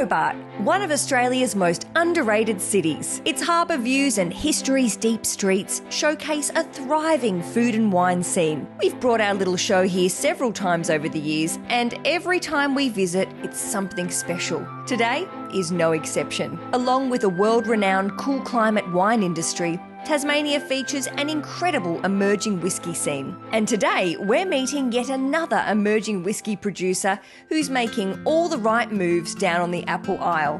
Hobart, one of Australia's most underrated cities. Its harbour views and history's deep streets showcase a thriving food and wine scene. We've brought our little show here several times over the years, and every time we visit, it's something special. Today is no exception. Along with a world-renowned cool climate wine industry, Tasmania features an incredible emerging whisky scene. And today, we're meeting yet another emerging whisky producer who's making all the right moves down on the Apple Isle.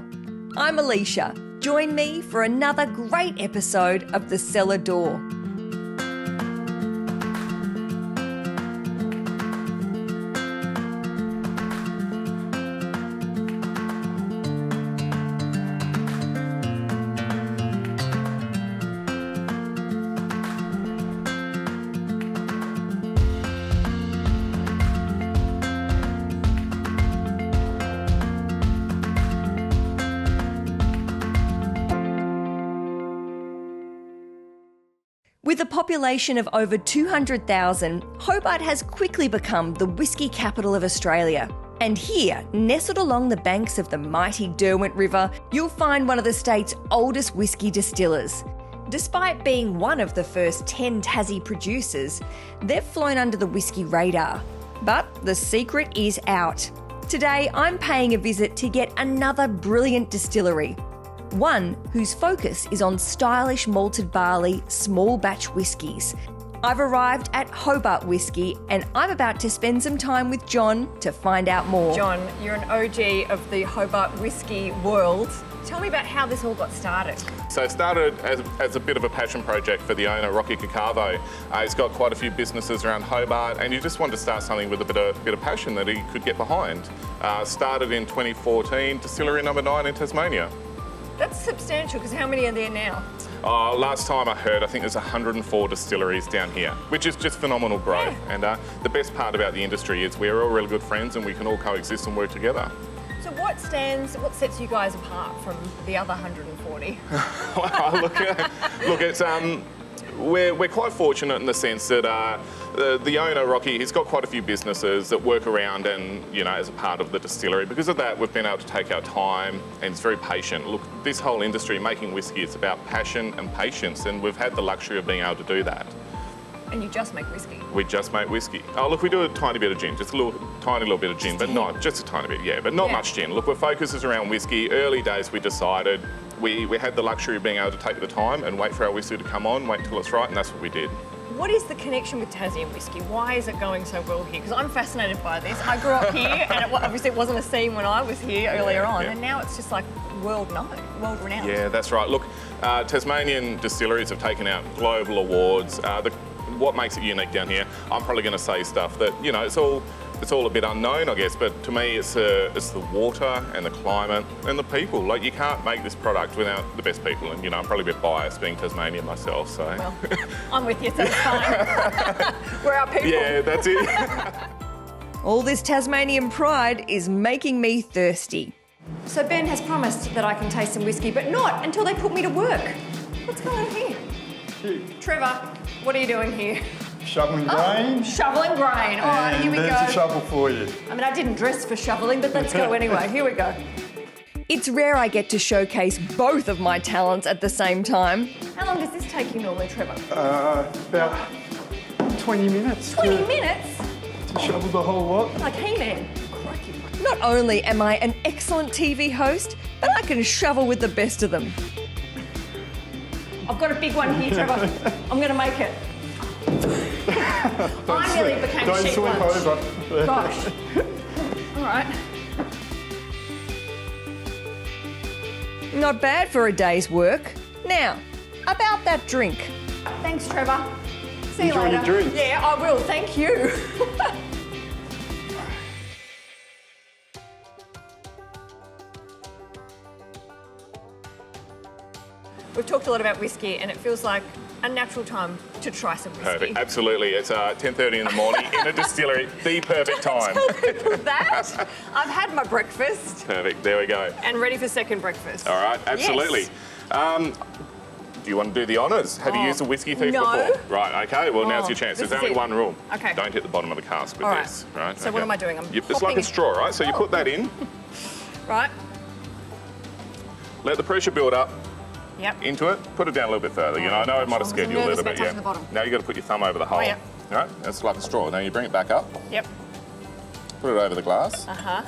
I'm Aleisha. Join me for another great episode of The Cellar Door. With a population of over 200,000, Hobart has quickly become the whisky capital of Australia. And here, nestled along the banks of the mighty Derwent River, you'll find one of the state's oldest whisky distillers. Despite being one of the first 10 Tassie producers, they've flown under the whisky radar. But the secret is out. Today, I'm paying a visit to yet another brilliant distillery. One whose focus is on stylish malted barley, small batch whiskies. I've arrived at Hobart Whisky and I'm about to spend some time with John to find out more. John, you're an OG of the Hobart Whisky world. Tell me about how this all got started. So it started as a bit of a passion project for the owner, Rocky Cacavo. He's got quite a few businesses around Hobart and he just wanted to start something with a bit of passion that he could get behind. Started in 2014, distillery number 9 in Tasmania. That's substantial, because how many are there now? Last time I heard, I think there's 104 distilleries down here, which is just phenomenal growth. Yeah. And the best part about the industry is we're all really good friends and we can all coexist and work together. So what sets you guys apart from the other 140? Well, look, it's we're quite fortunate in the sense that the owner, Rocky, he's got quite a few businesses that work around and, as a part of the distillery. Because of that, we've been able to take our time and it's very patient. Look, this whole industry, making whiskey, it's about passion and patience, and we've had the luxury of being able to do that. And you just make whiskey? We just make whiskey. Oh, look, we do a tiny bit of gin, just a tiny little bit of gin, but not, just a tiny bit, yeah, but not much gin. Look, our focus is around whiskey. Early days, we decided we had the luxury of being able to take the time and wait for our whiskey to come on, wait till it's right, and that's what we did. What is the connection with Tassie and whiskey? Why is it going so well here? Because I'm fascinated by this. I grew up here, and obviously it wasn't a scene when I was here earlier on, and now it's just like world-known, world-renowned. Yeah, that's right. Look, Tasmanian distilleries have taken out global awards. What makes it unique down here, I'm probably going to say stuff that, it's all a bit unknown, I guess, but to me it's the water and the climate and the people. Like, you can't make this product without the best people, and I'm probably a bit biased being Tasmanian myself, so. Well, I'm with you, so it's fine. We're our people. Yeah, that's it. All this Tasmanian pride is making me thirsty. So Ben has promised that I can taste some whiskey, but not until they put me to work. What's going on here? Trevor, what are you doing here? Shoveling grain. Shoveling grain. All right, here we go. There's a shovel for you. I mean, I didn't dress for shoveling, but let's go anyway. Here we go. It's rare I get to showcase both of my talents at the same time. How long does this take you normally, Trevor? About 20 minutes. 20 minutes? To shovel the whole lot. Like He-Man. Crikey. Not only am I an excellent TV host, but I can shovel with the best of them. I've got a big one here, Trevor. I'm going to make it. I nearly became Don't sheep slip lunch. over. Gosh. All right. Not bad for a day's work. Now, about that drink. Thanks, Trevor. See you later. Enjoy your drink. Yeah, I will. Thank you. We've talked a lot about whiskey, and it feels like a natural time to try some whiskey. Perfect, absolutely. It's 10:30 in the morning in a distillery, the perfect time. Tell people that. I've had my breakfast. Perfect, there we go. And ready for second breakfast. All right, absolutely. Yes. Do you want to do the honours? Have you used a whiskey thief before? Right, okay, well now's your chance. There's only one rule. Okay. Don't hit the bottom of the cask with this. Right. So what am I doing? It's like a straw, right? So you put that in. Right. let the pressure build up Yep. into it. Put it down a little bit further. You know, I know it might have scared you a little bit. Yeah. The Now you got to put your thumb over the hole. yeah. All right, that's like a straw. Now you bring it back up, Yep. put it over the glass, Uh-huh.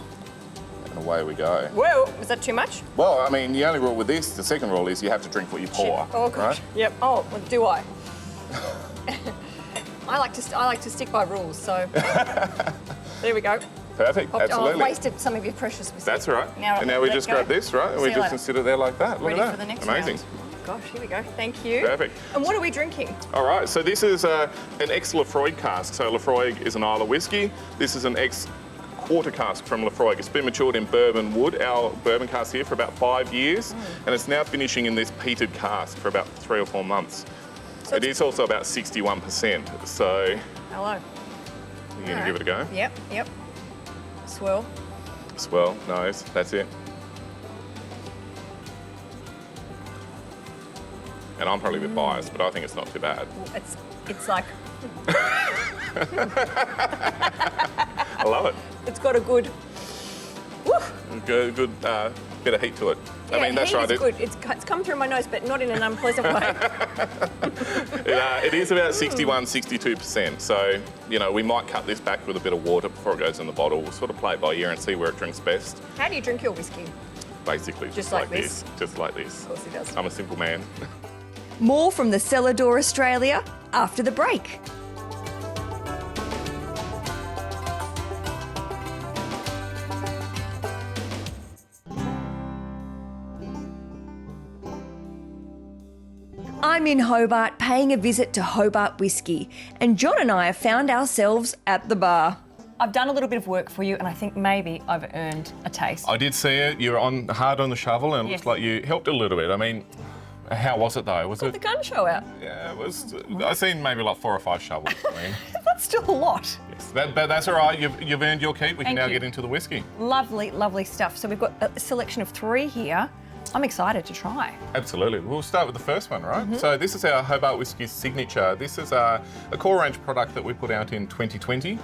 and away we go. Whoa, is that too much? Well, I mean, the only rule with this, the second rule is you have to drink what you pour. Oh, gosh. Right? Yep. Oh, well, do I? I like to stick by rules, so there we go. Perfect, absolutely. I've wasted some of your precious whiskey. That's all right. And now we let just go. grab this, right? And we See you just later. can sit it there like that. Look Ready at that. for the next Amazing. round. Gosh, here we go. Thank you. Perfect. And what are we drinking? All right, so this is an ex-Lafroig cask. So Lafroig is an Isle of whiskey. This is an ex-quarter cask from Lafroig. It's been matured in bourbon wood, our bourbon cask here, for about 5 years. And it's now finishing in this peated cask for about 3 or 4 months. So It is also about 61%. So Hello. you're going to give it a go? Yep. Swirl. Swell, nice, that's it. And I'm probably a bit biased, but I think it's not too bad. It's like, I love it. it's got a good, woo. Good bit of heat to it. Yeah, I mean, that's heat right. is good. It's come through my nose, but not in an unpleasant way. It is about 61, 62%. So, you know, we might cut this back with a bit of water before it goes in the bottle. We'll sort of play it by ear and see where it drinks best. How do you drink your whiskey? Basically, Just like this? Just like this. Of course he does. I'm a simple man. More from the Cellar Door Australia after the break. I'm in Hobart paying a visit to Hobart Whisky, and John and I have found ourselves at the bar. I've done a little bit of work for you, and I think maybe I've earned a taste. I did see it. You were hard on the shovel, and it Yes. looks like you helped a little bit. I mean, how was it though? Was Got it? the gun show out. Yeah, it was. I seen maybe like 4 or 5 shovels. I mean, That's still a lot. yes, but that's all right. You've earned your keep. We can Thank now you. get into the whiskey. Lovely, lovely stuff. So we've got a selection of 3 here. I'm excited to try. Absolutely. We'll start with the first one, right? Mm-hmm. So this is our Hobart Whisky signature. This is a core range product that we put out in 2020.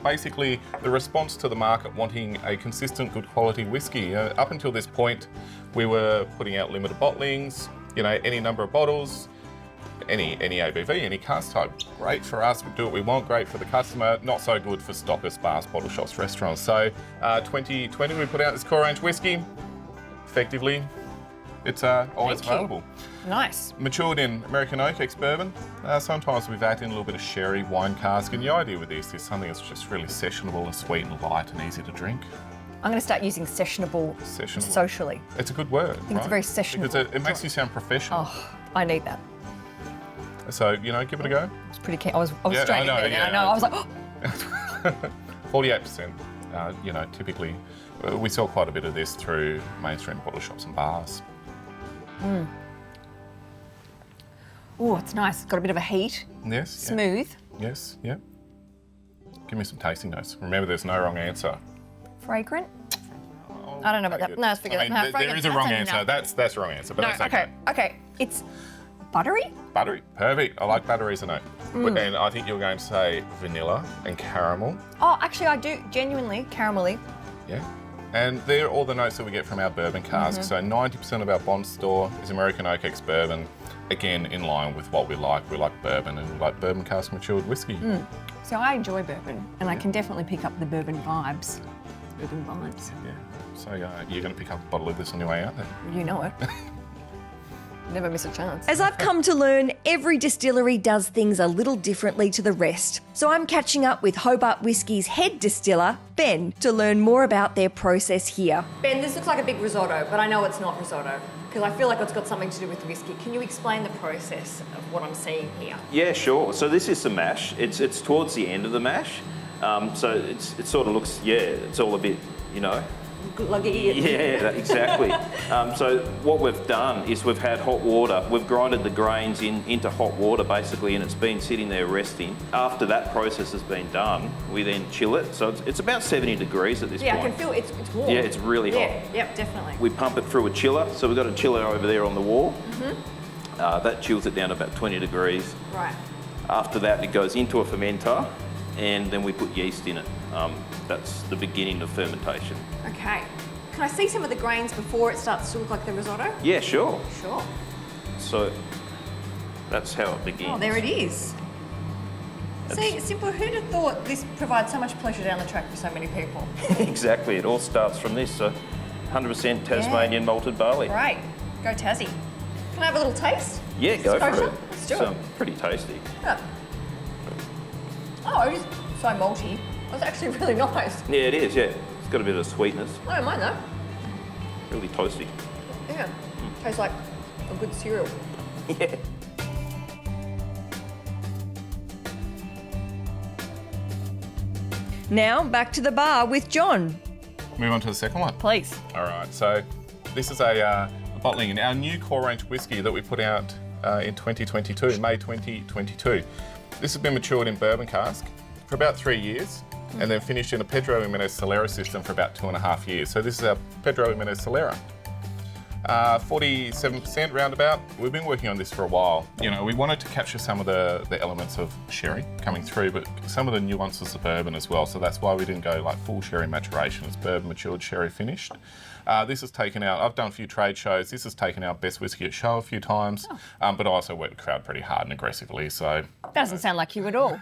Basically, the response to the market wanting a consistent, good quality whiskey. Up until this point, we were putting out limited bottlings, you know, any number of bottles, any ABV, any cask type. Great for us, we do what we want, great for the customer, not so good for stockists, bars, bottle shops, restaurants. So 2020, we put out this core range whiskey. Effectively, it's always Thank you. available. Nice. Matured in American oak ex-bourbon. Sometimes we've added in a little bit of sherry, wine cask, and the idea with this is something that's just really sessionable and sweet and light and easy to drink. I'm going to start using sessionable socially. It's a good word, I think it's very sessionable. Because it makes you sound professional. Oh, I need that. So, you know, give it a go. It's pretty keen. I was Yeah, straining I know, there. yeah. I know. I was like, oh. 48%. You know, typically, we sell quite a bit of this through mainstream bottle shops and bars. Oh, it's nice. It's got a bit of a heat. Yes. Smooth. Yeah. Yes, yeah. Give me some tasting notes. Remember, there's no wrong answer. Fragrant. I don't know about that. No, let's forget I mean, that. No, there is a fragrant, wrong that's answer. enough. That's the wrong answer. But No, that's okay. It's buttery. Buttery, perfect. I like buttery as a note. And I think you're going to say vanilla and caramel. Oh, actually, I do genuinely caramelly. Yeah. And they're all the notes that we get from our bourbon cask. So 90% of our bond store is American oak ex-bourbon. Again, in line with what we like. We like bourbon and we like bourbon cask matured whiskey. So I enjoy bourbon, and I can definitely pick up the bourbon vibes. Bourbon vibes. Yeah. So you're going to pick up a bottle of this on your way out then? You know it. Never miss a chance. As I've come to learn, every distillery does things a little differently to the rest. So I'm catching up with Hobart Whisky's head distiller, Ben, to learn more about their process here. Ben, this looks like a big risotto, but I know it's not risotto because I feel like it's got something to do with the whiskey. Can you explain the process of what I'm seeing here? Yeah, sure. So this is the mash. It's towards the end of the mash. So it sort of looks, it's all a bit, you know. Gluggy. Yeah, exactly. So what we've done is we've had hot water. We've grinded the grains into hot water basically, and it's been sitting there resting. After that process has been done, we then chill it. So it's about 70 degrees at this Yeah, point. I can feel it's warm. Yeah, it's really hot. Yeah, yep, definitely. We pump it through a chiller. So we've got a chiller over there on the wall. That chills it down to about 20 degrees. Right. After that, it goes into a fermenter, and then we put yeast in it. That's the beginning of fermentation. Okay. Can I see some of the grains before it starts to look like the risotto? Yeah, sure. Sure. So that's how it begins. Oh, there it is. See, simple. Who'd have thought this provides so much pleasure down the track for so many people? Exactly. It all starts from this. So 100% Tasmanian malted barley. Great. Go Tassie. Can I have a little taste? Yeah, go for it. Let's do it. Pretty tasty. Yeah. Oh, it is so malty. It's actually really nice. Yeah, it is, yeah. It's got a bit of sweetness. I don't mind that. Really toasty. Yeah. Tastes like a good cereal. Yeah. Now back to the bar with John. Move on to the second one. Please. All right, so this is a bottling in our new core range whiskey that we put out in 2022, May 2022. This has been matured in bourbon cask for about 3 years and then finished in a Pedro Jimenez Cellar system for about 2.5 years. So this is our Pedro Jimenez Cellar. 47% roundabout. We've been working on this for a while. You know, we wanted to capture some of the elements of sherry coming through, but some of the nuances of bourbon as well. So that's why we didn't go like full sherry maturation. It's bourbon matured, sherry finished. This has taken out, I've done a few trade shows. This has taken out Best Whiskey at Show a few times, but I also worked the crowd pretty hard and aggressively. So Doesn't sound like you at all.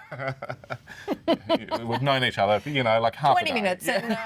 we've known each other for, you know, like half 20 a day. minutes. And,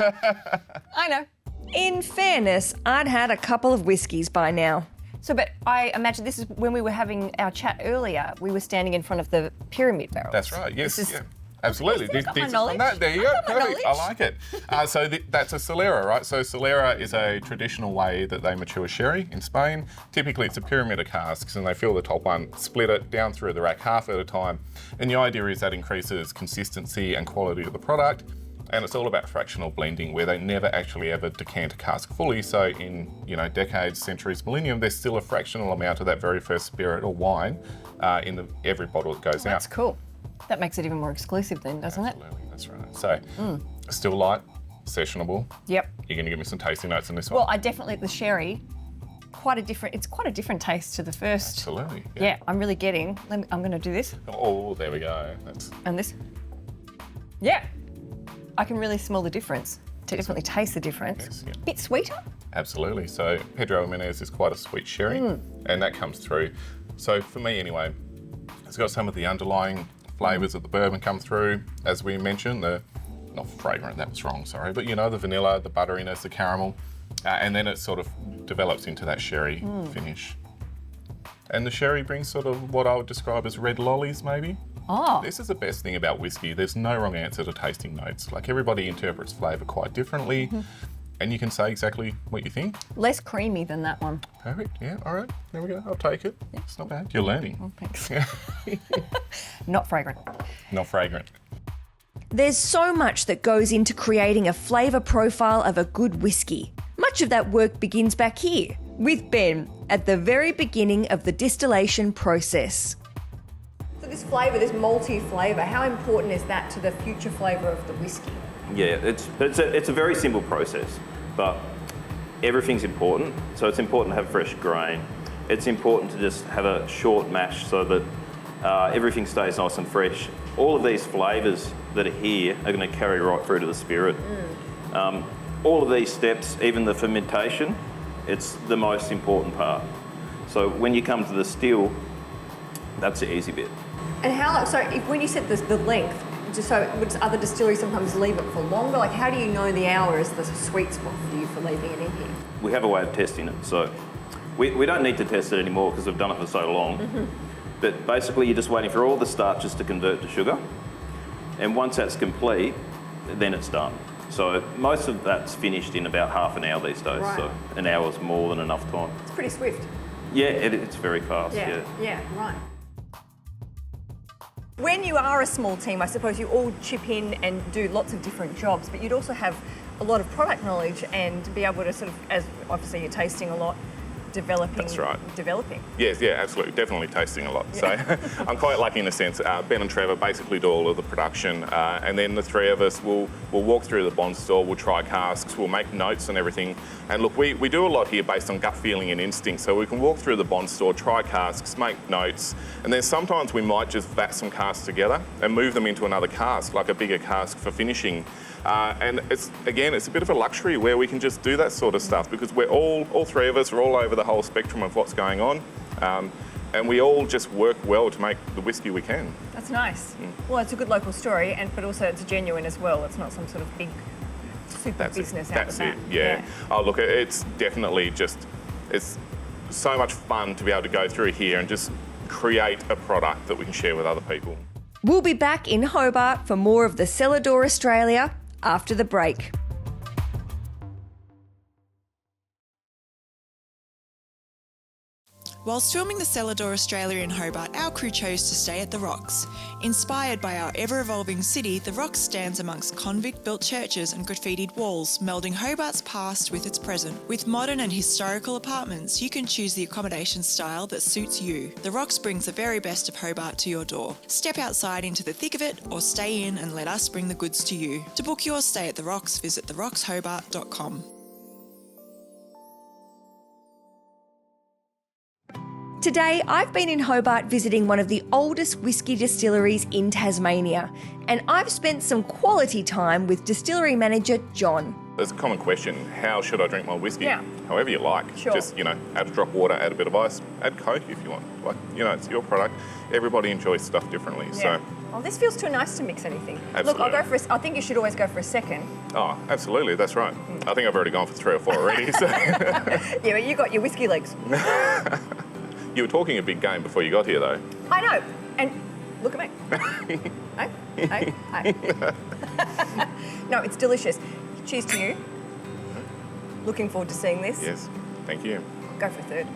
I know. In fairness, I'd had a couple of whiskies by now. So, but I imagine this is when we were having our chat earlier, we were standing in front of the pyramid barrels. That's right, yes. This is- Yeah. Absolutely. Yes, got my This is knowledge. from that. There you go. I've got my Perfect. I knowledge. like it. So that's a Cellar, right? So Cellar is a traditional way that they mature sherry in Spain. Typically, it's a pyramid of casks, and they fill the top one, split it down through the rack half at a time. And the idea is that increases consistency and quality of the product. And it's all about fractional blending, where they never actually ever decant a cask fully. So in, you know, decades, centuries, millennium, there's still a fractional amount of that very first spirit or wine in every bottle that goes out. That's cool. That makes it even more exclusive then, doesn't it? Absolutely, that's right. So still light, sessionable. Yep. You're going to give me some tasting notes on this one. Well, I definitely, the sherry, it's quite a different taste to the first. Absolutely. Yeah, I'm really getting, I'm going to do this Oh, there we go. That's and this. Yeah. I can really smell the difference. Definitely taste the difference. Yes, yeah. Bit sweeter. absolutely. So Pedro Jimenez is quite a sweet sherry, and that comes through. So for me, anyway, it's got some of the underlying flavours of the bourbon come through, as we mentioned. The not fragrant, that was wrong, sorry, but you know, the vanilla, the butteriness, the caramel, and then it sort of develops into that sherry finish. And the sherry brings sort of what I would describe as red lollies, maybe. Oh. This is the best thing about whiskey. There's no wrong answer to tasting notes. Like, everybody interprets flavour quite differently, and you can say exactly what you think. Less creamy than that one. Perfect, yeah, all right, there we go, I'll take it. It's not bad, you're learning. Oh, thanks. Not fragrant. Not fragrant. There's so much that goes into creating a flavour profile of a good whiskey. Much of that work begins back here, with Ben, at the very beginning of the distillation process. So this flavour, this malty flavour, how important is that to the future flavour of the whiskey? Yeah, it's a very simple process, but everything's important. So it's important to have fresh grain. It's important to just have a short mash so that everything stays nice and fresh. All of these flavours that are here are going to carry right through to the spirit. All of these steps, even the fermentation, it's the most important part. So when you come to the still, that's the easy bit. And how long, so if, when you said the length, just so would other distilleries sometimes leave it for longer? Like, how do you know the hour is the sweet spot for you for leaving it in here? We have a way of testing it. So we don't need to test it anymore because we've done it for so long. But basically you're just waiting for all the starches to convert to sugar. And once that's complete, then it's done. So most of that's finished in about half an hour these days. Right. So an hour is more than enough time. It's pretty swift. Yeah, it's very fast, yeah. Yeah, right. When you are a small team, I suppose you all chip in and do lots of different jobs, but you'd also have a lot of product knowledge and be able to sort of, as obviously you're tasting a lot, developing. That's right. Developing. Yes, yeah, absolutely, definitely tasting a lot. So I'm quite lucky in a sense. Ben and Trevor basically do all of the production, and then the three of us will walk through the bond store, we'll try casks, we'll make notes and everything. And look, we do a lot here based on gut feeling and instinct, so we can walk through the bond store, try casks, make notes, and then sometimes we might just vat some casks together and move them into another cask, like a bigger cask for finishing. And it's a bit of a luxury where we can just do that sort of stuff because we're all three of us are all over the whole spectrum of what's going on. And we all just work well to make the whiskey we can. That's nice. Well, it's a good local story, but also it's genuine as well. It's not some sort of big super business out of that. That's it, yeah. Oh, look, it's definitely it's so much fun to be able to go through here and just create a product that we can share with other people. We'll be back in Hobart for more of the Cellar Door Australia after the break. Whilst filming the Cellar Door Australia in Hobart, our crew chose to stay at the Rocks. Inspired by our ever-evolving city, the Rocks stands amongst convict-built churches and graffitied walls, melding Hobart's past with its present. With modern and historical apartments, you can choose the accommodation style that suits you. The Rocks brings the very best of Hobart to your door. Step outside into the thick of it, or stay in and let us bring the goods to you. To book your stay at the Rocks, visit therockshobart.com. Today, I've been in Hobart visiting one of the oldest whisky distilleries in Tasmania, and I've spent some quality time with distillery manager John. There's a common question, how should I drink my whiskey? Yeah. However you like. Sure. Just, add a drop of water, add a bit of ice, add Coke if you want. It's your product. Everybody enjoys stuff differently. Yeah. So, Oh, this feels too nice to mix anything. Absolutely. Look, I'll go I think you should always go for a second. oh, absolutely, that's right. I think I've already gone for 3 or 4 already. So. Yeah, but you got your whiskey legs. You were talking a big game before you got here, though. I know. And look at me. Hey. No, it's delicious. Cheers to you. Looking forward to seeing this. Yes, thank you. Go for a third.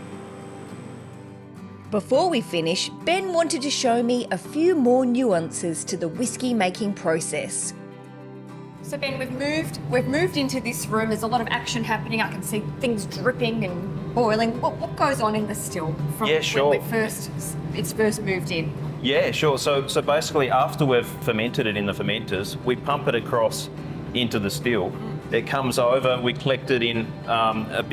Before we finish, Ben wanted to show me a few more nuances to the whisky making process. So Ben, we've moved into this room. There's a lot of action happening. I can see things dripping and boiling. What goes on in the still from Yeah, sure. when it's first moved in? Yeah, sure. So basically, after we've fermented it in the fermenters, we pump it across into the still. It comes over, we collect it in a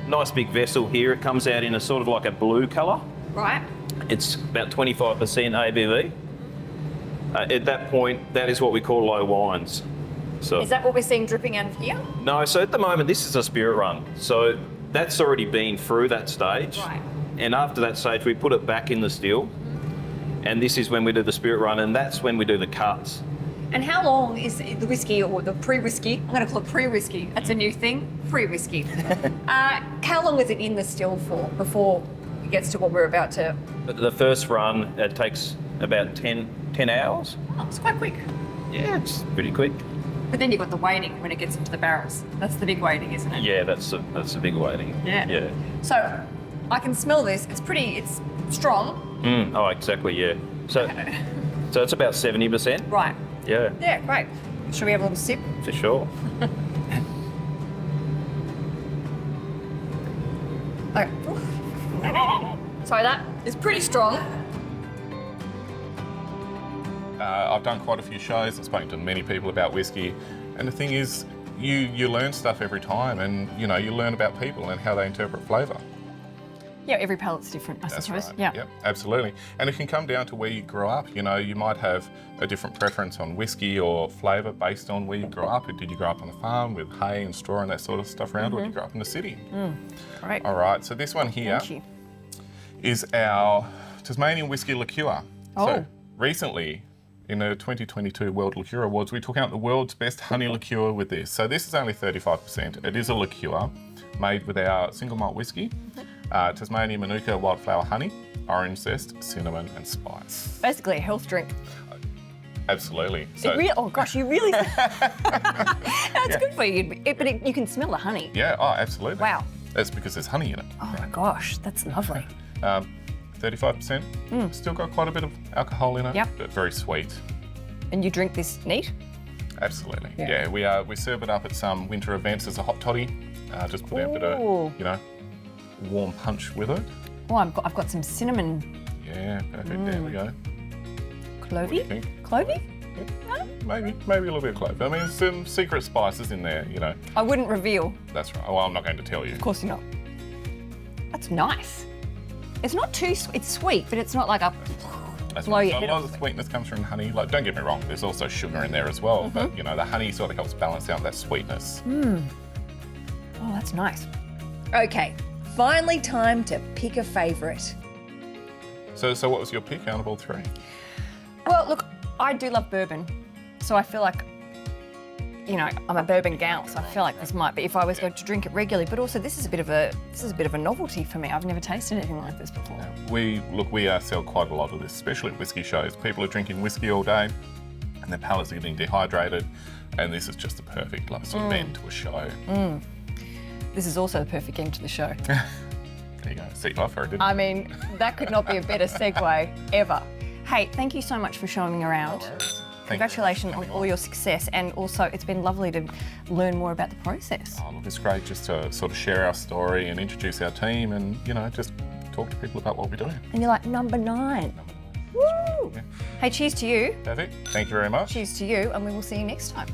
nice big vessel here. It comes out in a sort of like a blue colour. Right. It's about 25% ABV. At that point, that is what we call low wines. So Is that what we're seeing dripping out of here? no, so at the moment, this is a spirit run. So that's already been through that stage. Right. And after that stage, we put it back in the still. And this is when we do the spirit run, and that's when we do the cuts. And how long is the whiskey or the pre-whiskey? I'm going to call it pre-whiskey. That's a new thing. Pre-whiskey. How long is it in the still for before it gets to what we're about to? The first run, it takes about 10 hours. Oh, it's quite quick. Yeah, it's pretty quick. But then you've got the waiting when it gets into the barrels. That's the big waiting, isn't it? Yeah, that's a big waiting. Yeah. So I can smell this. It's strong. Oh, exactly, yeah. So it's about 70%. Right. Yeah, Yeah, great. Should we have a little sip? for sure. Okay. So that is pretty strong. I've done quite a few shows and spoken to many people about whiskey, and the thing is, you learn stuff every time, and you learn about people and how they interpret flavour. Yeah, every palate's different, I That's suppose. right. Yeah. Yep, absolutely. And it can come down to where you grew up. You might have a different preference on whiskey or flavour based on where you grew up. Did you grow up on a farm with hay and straw and that sort of stuff around, or did you grow up in the city? Great. All right. So this one here Thank you. is our Tasmanian whiskey liqueur. Oh. So recently, in the 2022 World Liqueur Awards, we took out the world's best honey liqueur with this. So this is only 35%. It is a liqueur made with our single malt whiskey, Tasmanian Manuka wildflower honey, orange zest, cinnamon and spice. Basically a health drink. Absolutely. So, Oh gosh, you really. That's good for you. But you can smell the honey. yeah, oh, absolutely. Wow. That's because there's honey in it. Oh my gosh, that's lovely. 35%. Still got quite a bit of alcohol in it, Yep. but very sweet. And you drink this neat? Absolutely. Yeah. Yeah, we serve it up at some winter events as a hot toddy. Just put a bit Ooh. of, warm punch with it. Oh, I've got some cinnamon Yeah, perfect. There we go. What do you clovey. think? Clovey? Maybe a little bit of clove. I mean, there's some secret spices in there, I wouldn't reveal. That's right. Well, I'm not going to tell you. Of course you're not. That's nice. It's not too. It's sweet, but it's not like a. That's blow right. your So head a lot off. of the sweetness comes from honey. Like, don't get me wrong, there's also sugar in there as well, but you know, the honey sort of helps balance out that sweetness. Oh, that's nice. Okay, finally time to pick a favourite. So what was your pick out of all three? Well, look, I do love bourbon, so I feel like, you know, I'm a bourbon gal, so I feel like this might be if I was going to drink it regularly. But also, this is a bit of a novelty for me. I've never tasted anything like this before. We sell quite a lot of this, especially at whiskey shows. People are drinking whiskey all day, and their palates are getting dehydrated, and this is just the perfect sort of end to a show. This is also the perfect end to the show. There you go. See, I for it, didn't I mean, that could not be a better segue ever. Hey, thank you so much for showing me around. Congratulations on all your success, and also it's been lovely to learn more about the process. Oh, look, it's great just to sort of share our story and introduce our team and, you know, just talk to people about what we're doing. And you're like, number 9. Woo! Yeah. Hey, cheers to you. Perfect. Thank you very much. Cheers to you, and we will see you next time.